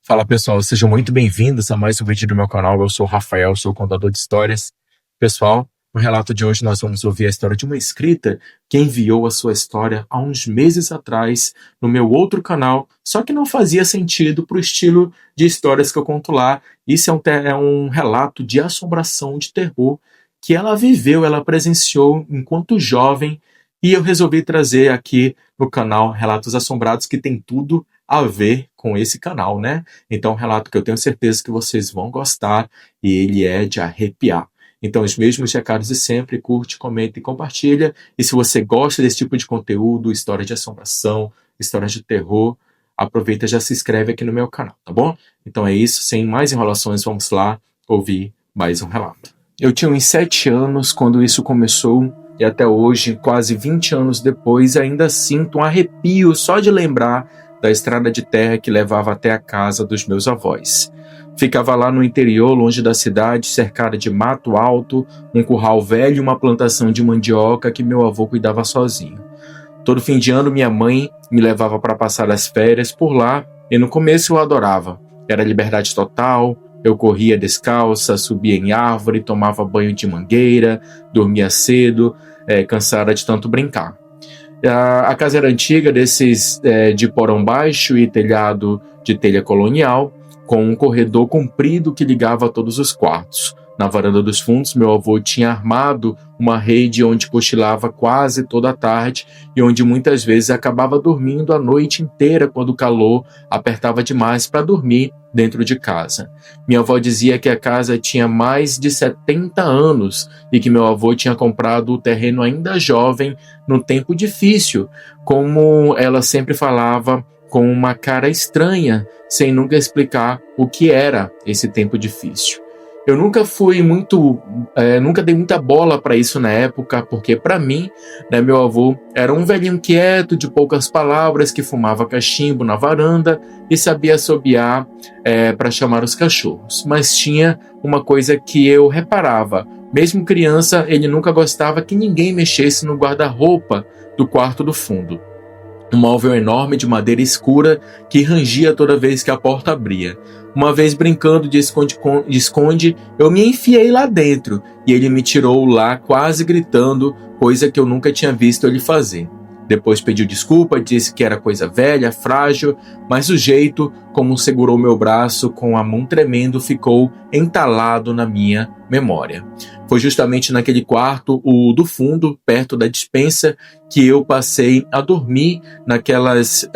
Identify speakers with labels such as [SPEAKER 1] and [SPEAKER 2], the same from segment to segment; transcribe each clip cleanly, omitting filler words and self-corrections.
[SPEAKER 1] Fala pessoal, sejam muito bem-vindos a mais um vídeo do meu canal. Eu sou o Rafael, sou contador de histórias. Pessoal, no relato de hoje nós vamos ouvir a história de uma inscrita que enviou a sua história há uns meses atrás no meu outro canal, só que não fazia sentido para o estilo de histórias que eu conto lá. Isso é um relato de assombração, de terror, que ela viveu, ela presenciou enquanto jovem, e eu resolvi trazer aqui no canal Relatos Assombrados, que tem tudo a ver com esse canal, né? Então, um relato que eu tenho certeza que vocês vão gostar e ele é de arrepiar. Então, os mesmos recados de sempre, curte, comenta e compartilha. E se você gosta desse tipo de conteúdo, história de assombração, histórias de terror, aproveita e já se inscreve aqui no meu canal, tá bom? Então é isso, sem mais enrolações, vamos lá ouvir mais um relato. Eu tinha uns 7 anos quando isso começou e até hoje, quase 20 anos depois, ainda sinto um arrepio só de lembrar da estrada de terra que levava até a casa dos meus avós. Ficava lá no interior, longe da cidade, cercada de mato alto, um curral velho e uma plantação de mandioca que meu avô cuidava sozinho. Todo fim de ano minha mãe me levava para passar as férias por lá e no começo eu adorava. Era liberdade total, eu corria descalça, subia em árvore, tomava banho de mangueira, dormia cedo, cansada de tanto brincar. A casa era antiga, desses de porão baixo e telhado de telha colonial, com um corredor comprido que ligava a todos os quartos. Na varanda dos fundos, meu avô tinha armado uma rede onde cochilava quase toda a tarde e onde muitas vezes acabava dormindo a noite inteira quando o calor apertava demais para dormir dentro de casa. Minha avó dizia que a casa tinha mais de 70 anos e que meu avô tinha comprado o terreno ainda jovem, num tempo difícil, como ela sempre falava, com uma cara estranha, sem nunca explicar o que era esse tempo difícil. Eu nunca nunca dei muita bola para isso na época, porque para mim, né, meu avô era um velhinho quieto, de poucas palavras, que fumava cachimbo na varanda e sabia assobiar para chamar os cachorros. Mas tinha uma coisa que eu reparava: mesmo criança, ele nunca gostava que ninguém mexesse no guarda-roupa do quarto do fundo. Um móvel enorme de madeira escura que rangia toda vez que a porta abria. Uma vez brincando de esconde-esconde, eu me enfiei lá dentro e ele me tirou lá quase gritando, coisa que eu nunca tinha visto ele fazer. Depois pediu desculpa, disse que era coisa velha, frágil, mas o jeito como segurou meu braço com a mão tremendo ficou entalado na minha memória. Foi justamente naquele quarto, o do fundo, perto da despensa, que eu passei a dormir naquelas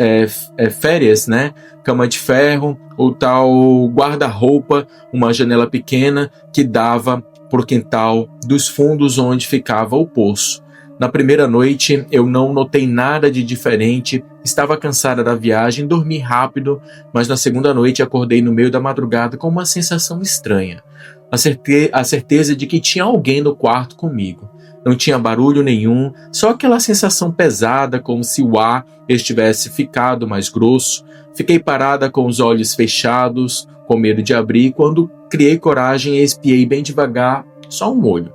[SPEAKER 1] férias, né? Cama de ferro, o tal guarda-roupa, uma janela pequena que dava para o quintal dos fundos onde ficava o poço. Na primeira noite, eu não notei nada de diferente, estava cansada da viagem, dormi rápido, mas na segunda noite acordei no meio da madrugada com uma sensação estranha. A certeza de que tinha alguém no quarto comigo. Não tinha barulho nenhum, só aquela sensação pesada, como se o ar estivesse ficado mais grosso. Fiquei parada com os olhos fechados, com medo de abrir, quando criei coragem e espiei bem devagar, só um olho.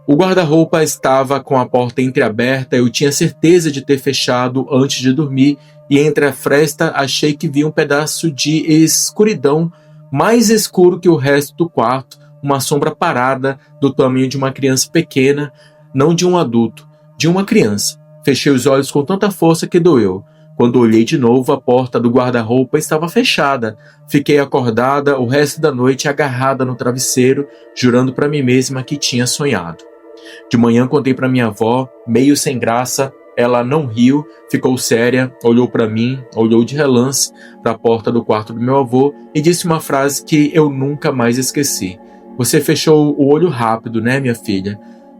[SPEAKER 1] O guarda-roupa estava com a porta entreaberta, eu tinha certeza de ter fechado antes de dormir, e entre a fresta achei que vi um pedaço de escuridão, mais escuro que o resto do quarto, uma sombra parada do tamanho de uma criança pequena, não de um adulto, de uma criança. Fechei os olhos com tanta força que doeu. Quando olhei de novo, a porta do guarda-roupa estava fechada. Fiquei acordada o resto da noite agarrada no travesseiro, jurando para mim mesma que tinha sonhado. De manhã contei para minha avó, meio sem graça. Ela não riu, ficou séria, olhou para mim, olhou de relance para a porta do quarto do meu avô e disse uma frase que eu nunca mais esqueci. Você fechou o olho rápido, né, minha filha?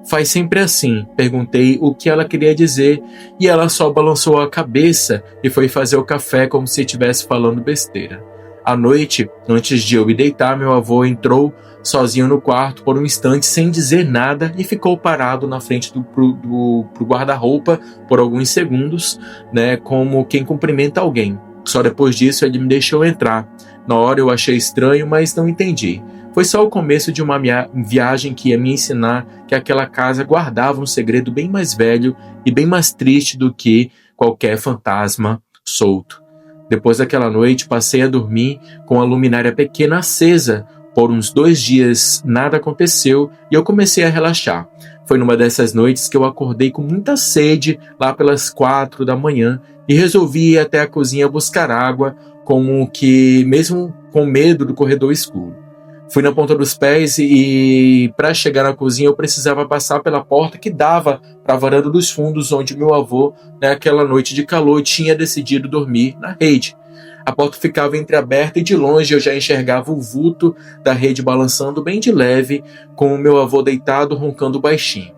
[SPEAKER 1] Faz sempre assim. Perguntei o que ela queria dizer e ela só balançou a cabeça e foi fazer o café como se estivesse falando besteira. À noite, antes de eu me deitar, meu avô entrou sozinho no quarto por um instante sem dizer nada e ficou parado na frente pro guarda-roupa por alguns segundos, né, como quem cumprimenta alguém. Só depois disso ele me deixou entrar. Na hora eu achei estranho, mas não entendi. Foi só o começo de uma viagem que ia me ensinar que aquela casa guardava um segredo bem mais velho e bem mais triste do que qualquer fantasma solto. Depois daquela noite, passei a dormir com a luminária pequena acesa. Por uns 2 dias, nada aconteceu e eu comecei a relaxar. Foi numa dessas noites que eu acordei com muita sede, lá pelas 4 da manhã, e resolvi ir até a cozinha buscar água, como que mesmo com medo do corredor escuro. Fui na ponta dos pés e para chegar na cozinha eu precisava passar pela porta que dava para a varanda dos fundos, onde meu avô, naquela noite de calor, tinha decidido dormir na rede. A porta ficava entreaberta e de longe eu já enxergava o vulto da rede balançando bem de leve, com o meu avô deitado roncando baixinho.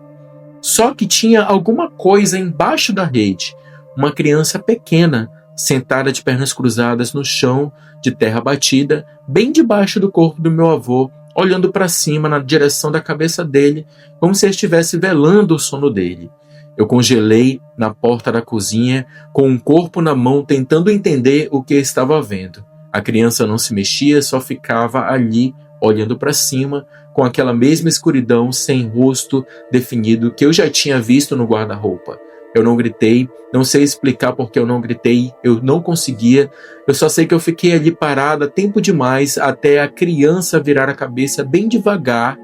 [SPEAKER 1] Só que tinha alguma coisa embaixo da rede, uma criança pequena, sentada de pernas cruzadas no chão de terra batida, bem debaixo do corpo do meu avô, olhando para cima na direção da cabeça dele, como se estivesse velando o sono dele. Eu congelei na porta da cozinha, com um corpo na mão, tentando entender o que estava vendo. A criança não se mexia, só ficava ali, olhando para cima, com aquela mesma escuridão, sem rosto definido que eu já tinha visto no guarda-roupa. Eu não gritei, não sei explicar porque eu não gritei, eu não conseguia, eu só sei que eu fiquei ali parada tempo demais até a criança virar a cabeça bem devagar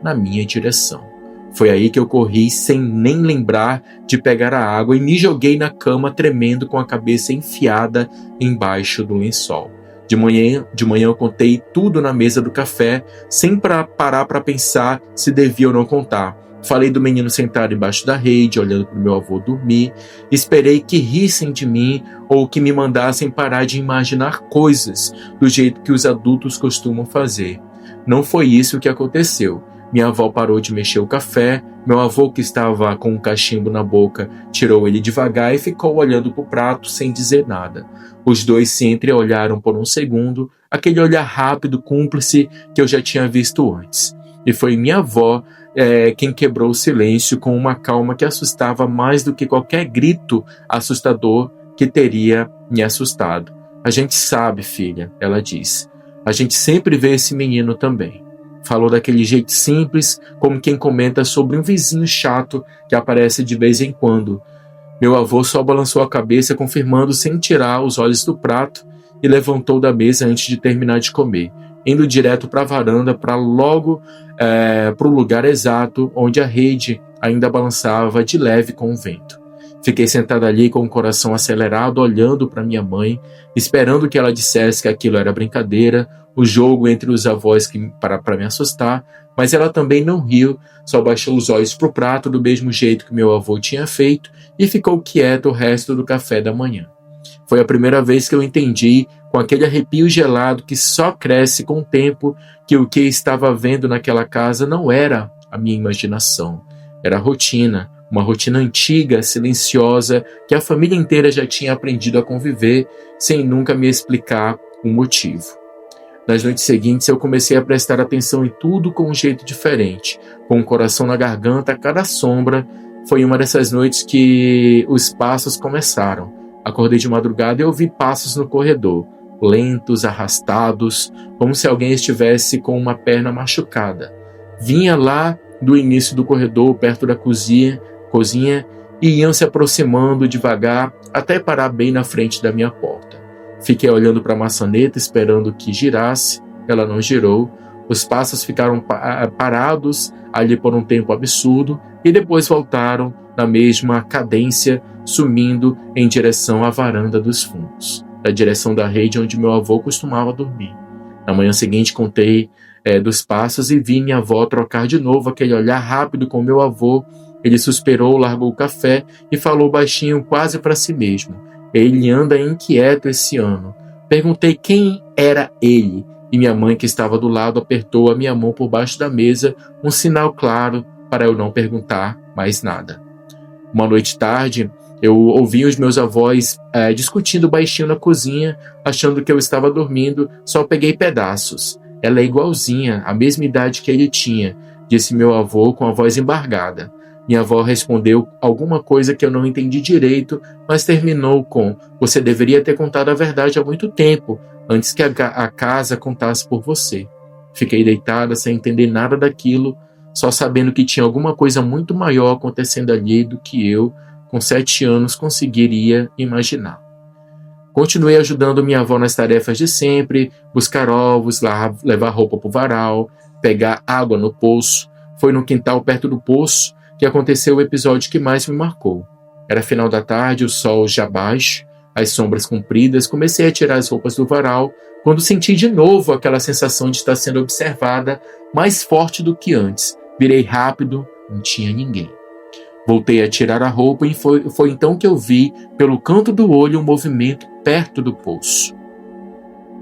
[SPEAKER 1] na minha direção. Foi aí que eu corri sem nem lembrar de pegar a água e me joguei na cama tremendo com a cabeça enfiada embaixo do lençol. De manhã eu contei tudo na mesa do café, sem parar para pensar se devia ou não contar. Falei do menino sentado embaixo da rede, olhando para o meu avô dormir. Esperei que rissem de mim ou que me mandassem parar de imaginar coisas do jeito que os adultos costumam fazer. Não foi isso que aconteceu. Minha avó parou de mexer o café, meu avô, que estava com um cachimbo na boca, tirou ele devagar e ficou olhando para o prato sem dizer nada. Os dois se entreolharam por um segundo, aquele olhar rápido, cúmplice que eu já tinha visto antes. E foi minha avó quem quebrou o silêncio com uma calma que assustava mais do que qualquer grito assustador que teria me assustado. A gente sabe, filha, ela disse. A gente sempre vê esse menino também. Falou daquele jeito simples, como quem comenta sobre um vizinho chato que aparece de vez em quando. Meu avô só balançou a cabeça, confirmando sem tirar os olhos do prato, e levantou da mesa antes de terminar de comer, indo direto para a varanda, para logo para o lugar exato onde a rede ainda balançava de leve com o vento. Fiquei sentada ali com o coração acelerado, olhando para minha mãe, esperando que ela dissesse que aquilo era brincadeira, o jogo entre os avós para me assustar, mas ela também não riu, só baixou os olhos para o prato do mesmo jeito que meu avô tinha feito e ficou quieta o resto do café da manhã. Foi a primeira vez que eu entendi, com aquele arrepio gelado que só cresce com o tempo, que o que estava vendo naquela casa não era a minha imaginação, era a rotina, uma rotina antiga, silenciosa, que a família inteira já tinha aprendido a conviver, sem nunca me explicar o motivo. Nas noites seguintes eu comecei a prestar atenção em tudo com um jeito diferente, com o coração na garganta a cada sombra. Foi uma dessas noites que os passos começaram. Acordei de madrugada e ouvi passos no corredor, lentos, arrastados, como se alguém estivesse com uma perna machucada. Vinha lá do início do corredor, perto da cozinha, e iam se aproximando devagar até parar bem na frente da minha porta. Fiquei olhando para a maçaneta, esperando que girasse. Ela não girou. Os passos ficaram parados ali por um tempo absurdo e depois voltaram na mesma cadência, sumindo em direção à varanda dos fundos, da direção da rede onde meu avô costumava dormir. Na manhã seguinte contei dos passos e vi minha avó trocar de novo aquele olhar rápido com meu avô. Ele suspirou, largou o café e falou baixinho, quase para si mesmo. Ele anda inquieto esse ano. Perguntei quem era ele, e minha mãe, que estava do lado, apertou a minha mão por baixo da mesa, um sinal claro para eu não perguntar mais nada. Uma noite tarde, eu ouvi os meus avós discutindo baixinho na cozinha, achando que eu estava dormindo, só peguei pedaços. Ela é igualzinha, a mesma idade que ele tinha, disse meu avô com a voz embargada. Minha avó respondeu alguma coisa que eu não entendi direito, mas terminou com: você deveria ter contado a verdade há muito tempo, antes que a casa contasse por você. Fiquei deitada sem entender nada daquilo, só sabendo que tinha alguma coisa muito maior acontecendo ali do que eu, com 7 anos, conseguiria imaginar. Continuei ajudando minha avó nas tarefas de sempre, buscar ovos, levar roupa para o varal, pegar água no poço. Foi no quintal perto do poço que aconteceu o episódio que mais me marcou. Era final da tarde, o sol já baixo, as sombras compridas, comecei a tirar as roupas do varal, quando senti de novo aquela sensação de estar sendo observada, mais forte do que antes. Virei rápido, não tinha ninguém. Voltei a tirar a roupa e foi então que eu vi, pelo canto do olho, um movimento perto do poço.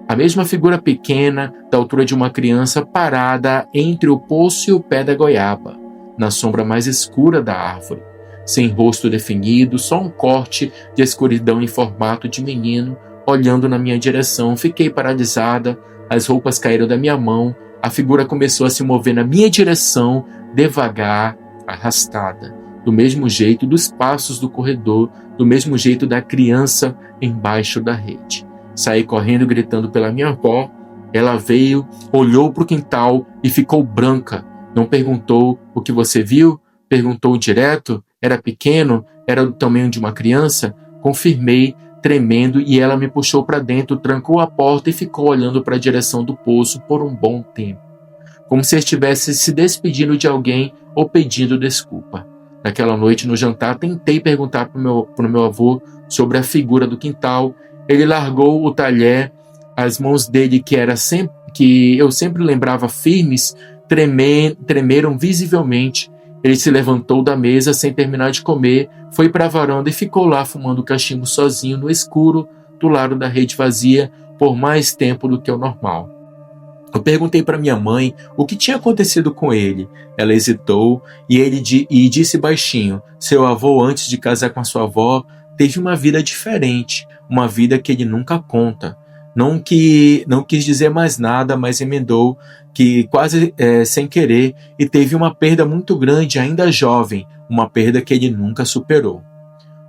[SPEAKER 1] A mesma figura pequena, da altura de uma criança, parada entre o poço e o pé da goiaba, na sombra mais escura da árvore. Sem rosto definido, só um corte de escuridão em formato de menino, olhando na minha direção. Fiquei paralisada, as roupas caíram da minha mão, a figura começou a se mover na minha direção, devagar, arrastada. Do mesmo jeito dos passos do corredor, do mesmo jeito da criança embaixo da rede. Saí correndo, gritando pela minha avó. Ela veio, olhou para o quintal e ficou branca. Não perguntou o que você viu? Perguntou direto? Era pequeno? Era do tamanho de uma criança? Confirmei, tremendo, e ela me puxou para dentro, trancou a porta e ficou olhando para a direção do poço por um bom tempo. Como se estivesse se despedindo de alguém ou pedindo desculpa. Naquela noite, no jantar, tentei perguntar para o meu avô sobre a figura do quintal. Ele largou o talher, as mãos dele, que eu sempre lembrava firmes, tremeram visivelmente. Ele se levantou da mesa sem terminar de comer, foi para a varanda e ficou lá fumando cachimbo sozinho no escuro, do lado da rede vazia, por mais tempo do que o normal. Eu perguntei para minha mãe o que tinha acontecido com ele. Ela hesitou e disse baixinho: seu avô, antes de casar com a sua avó, teve uma vida diferente, uma vida que ele nunca conta. Não quis dizer mais nada, mas emendou que quase sem querer, e teve uma perda muito grande ainda jovem, uma perda que ele nunca superou.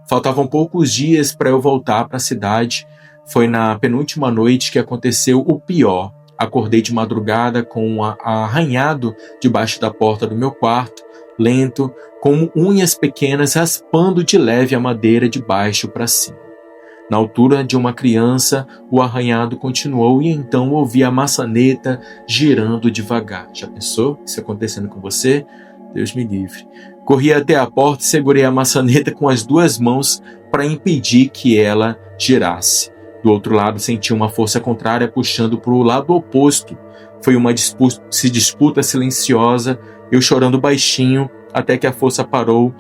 [SPEAKER 1] Faltavam poucos dias para eu voltar para a cidade. Foi na penúltima noite que aconteceu o pior. Acordei de madrugada com um arranhado debaixo da porta do meu quarto, lento, com unhas pequenas raspando de leve a madeira de baixo para cima. Na altura de uma criança, o arranhado continuou e então ouvi a maçaneta girando devagar. Já pensou isso acontecendo com você? Deus me livre. Corri até a porta e segurei a maçaneta com as duas mãos para impedir que ela girasse. Do outro lado, senti uma força contrária puxando para o lado oposto. Foi uma disputa silenciosa, eu chorando baixinho, até que a força parou,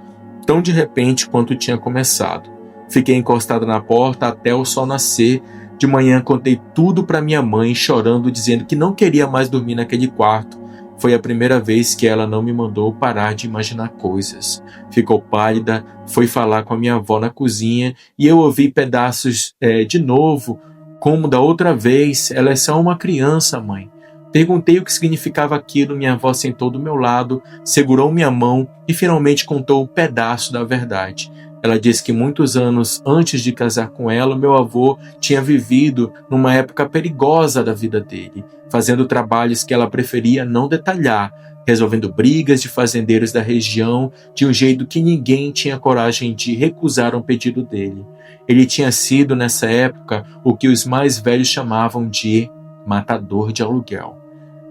[SPEAKER 1] tão de repente quanto tinha começado. Fiquei encostado na porta até o sol nascer. De manhã contei tudo para minha mãe, chorando, dizendo que não queria mais dormir naquele quarto. Foi a primeira vez que ela não me mandou parar de imaginar coisas. Ficou pálida, foi falar com a minha avó na cozinha e eu ouvi pedaços de novo, como da outra vez. Ela é só uma criança, mãe. Perguntei o que significava aquilo. Minha avó sentou do meu lado, segurou minha mão e finalmente contou um pedaço da verdade. Ela disse que muitos anos antes de casar com ela, meu avô tinha vivido numa época perigosa da vida dele, fazendo trabalhos que ela preferia não detalhar, resolvendo brigas de fazendeiros da região de um jeito que ninguém tinha coragem de recusar um pedido dele. Ele tinha sido, nessa época, o que os mais velhos chamavam de matador de aluguel.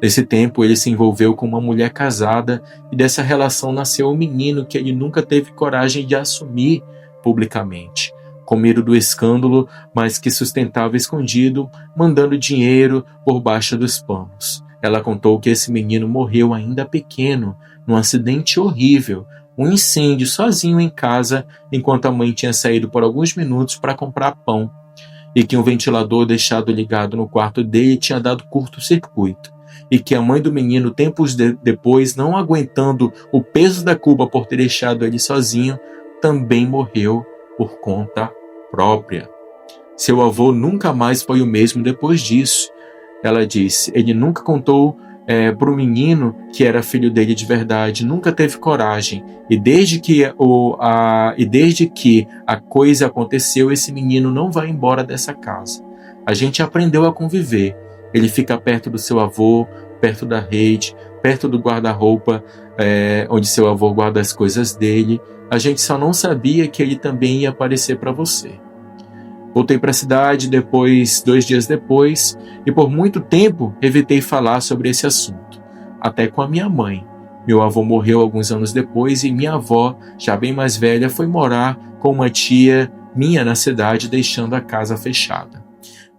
[SPEAKER 1] Nesse tempo, ele se envolveu com uma mulher casada e dessa relação nasceu um menino que ele nunca teve coragem de assumir publicamente. Com medo do escândalo, mas que sustentava escondido, mandando dinheiro por baixo dos panos. Ela contou que esse menino morreu ainda pequeno, num acidente horrível, um incêndio sozinho em casa, enquanto a mãe tinha saído por alguns minutos para comprar pão, e que um ventilador deixado ligado no quarto dele tinha dado curto-circuito. E que a mãe do menino, tempos depois, não aguentando o peso da culpa por ter deixado ele sozinho, também morreu por conta própria. Seu avô nunca mais foi o mesmo depois disso. Ela disse, ele nunca contou para o menino que era filho dele de verdade, nunca teve coragem. E desde que a coisa aconteceu, esse menino não vai embora dessa casa. A gente aprendeu a conviver. Ele fica perto do seu avô, perto da rede, perto do guarda-roupa, onde seu avô guarda as coisas dele. A gente só não sabia que ele também ia aparecer para você. Voltei para a cidade depois, 2 dias depois, e por muito tempo evitei falar sobre esse assunto, até com a minha mãe. Meu avô morreu alguns anos depois e minha avó, já bem mais velha, foi morar com uma tia minha na cidade, deixando a casa fechada.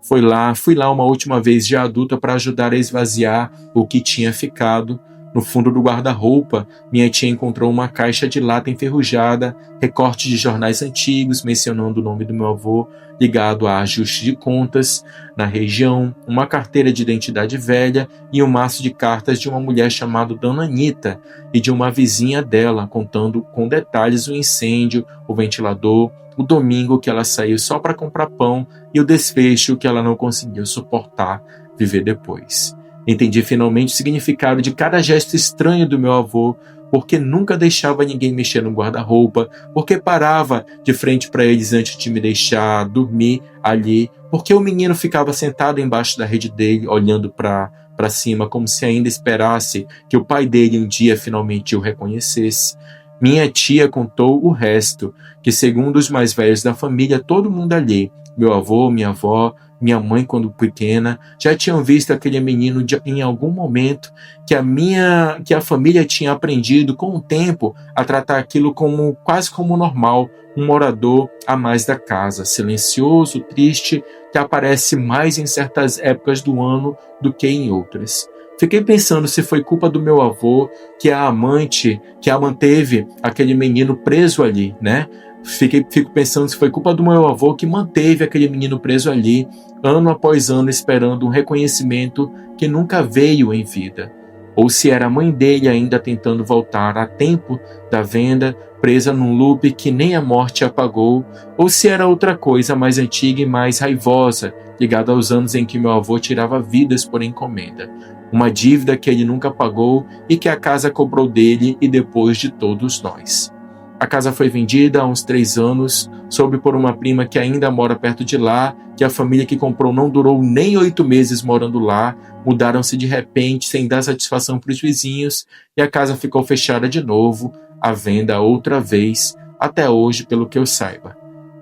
[SPEAKER 1] Fui lá uma última vez de adulta para ajudar a esvaziar o que tinha ficado. No fundo do guarda-roupa, minha tia encontrou uma caixa de lata enferrujada, recortes de jornais antigos mencionando o nome do meu avô, ligado a ajuste de contas na região, uma carteira de identidade velha e um maço de cartas de uma mulher chamada Dona Anita e de uma vizinha dela, contando com detalhes o incêndio, o ventilador, o domingo que ela saiu só para comprar pão e o desfecho que ela não conseguiu suportar viver depois. Entendi finalmente o significado de cada gesto estranho do meu avô, porque nunca deixava ninguém mexer no guarda-roupa, porque parava de frente para eles antes de me deixar dormir ali, porque o menino ficava sentado embaixo da rede dele, olhando para cima, como se ainda esperasse que o pai dele um dia finalmente o reconhecesse. Minha tia contou o resto, que segundo os mais velhos da família, todo mundo ali, meu avô, minha avó, minha mãe quando pequena, já tinham visto aquele menino em algum momento, que a família tinha aprendido com o tempo a tratar aquilo como quase como normal, um morador a mais da casa, silencioso, triste, que aparece mais em certas épocas do ano do que em outras. Fiquei pensando se foi culpa do meu avô, que é a amante, que a manteve aquele menino preso ali, né? Fico pensando se foi culpa do meu avô que manteve aquele menino preso ali, ano após ano, esperando um reconhecimento que nunca veio em vida. Ou se era a mãe dele ainda tentando voltar a tempo da venda, presa num loop que nem a morte apagou, ou se era outra coisa mais antiga e mais raivosa, ligada aos anos em que meu avô tirava vidas por encomenda. Uma dívida que ele nunca pagou e que a casa cobrou dele e depois de todos nós. A casa foi vendida há uns 3 anos, soube por uma prima que ainda mora perto de lá, que a família que comprou não durou nem 8 meses morando lá, mudaram-se de repente sem dar satisfação para os vizinhos e a casa ficou fechada de novo, à venda outra vez, até hoje, pelo que eu saiba.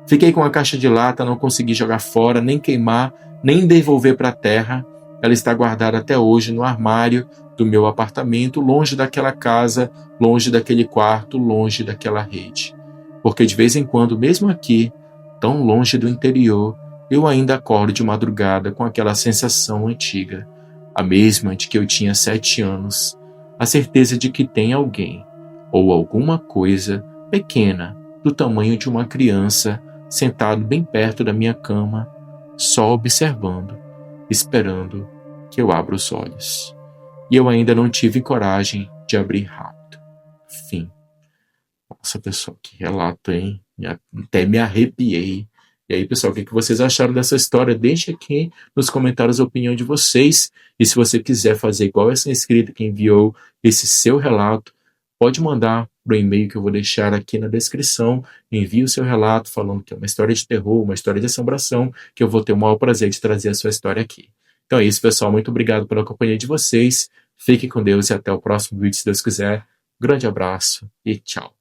[SPEAKER 1] Fiquei com a caixa de lata, não consegui jogar fora, nem queimar, nem devolver para a terra. Ela está guardada até hoje no armário do meu apartamento, longe daquela casa, longe daquele quarto, longe daquela rede. Porque de vez em quando, mesmo aqui, tão longe do interior, eu ainda acordo de madrugada com aquela sensação antiga, a mesma de que eu tinha 7 anos, a certeza de que tem alguém, ou alguma coisa pequena, do tamanho de uma criança, sentado bem perto da minha cama, só observando, esperando que eu abra os olhos. E eu ainda não tive coragem de abrir rápido. Fim. Nossa, pessoal, que relato, hein? Até me arrepiei. E aí, pessoal, o que vocês acharam dessa história? Deixe aqui nos comentários a opinião de vocês. E se você quiser fazer igual essa inscrita que enviou esse seu relato, pode mandar para o e-mail que eu vou deixar aqui na descrição. Envie o seu relato falando que é uma história de terror, uma história de assombração, que eu vou ter o maior prazer de trazer a sua história aqui. Então é isso, pessoal. Muito obrigado pela companhia de vocês. Fique com Deus e até o próximo vídeo, se Deus quiser. Grande abraço e tchau.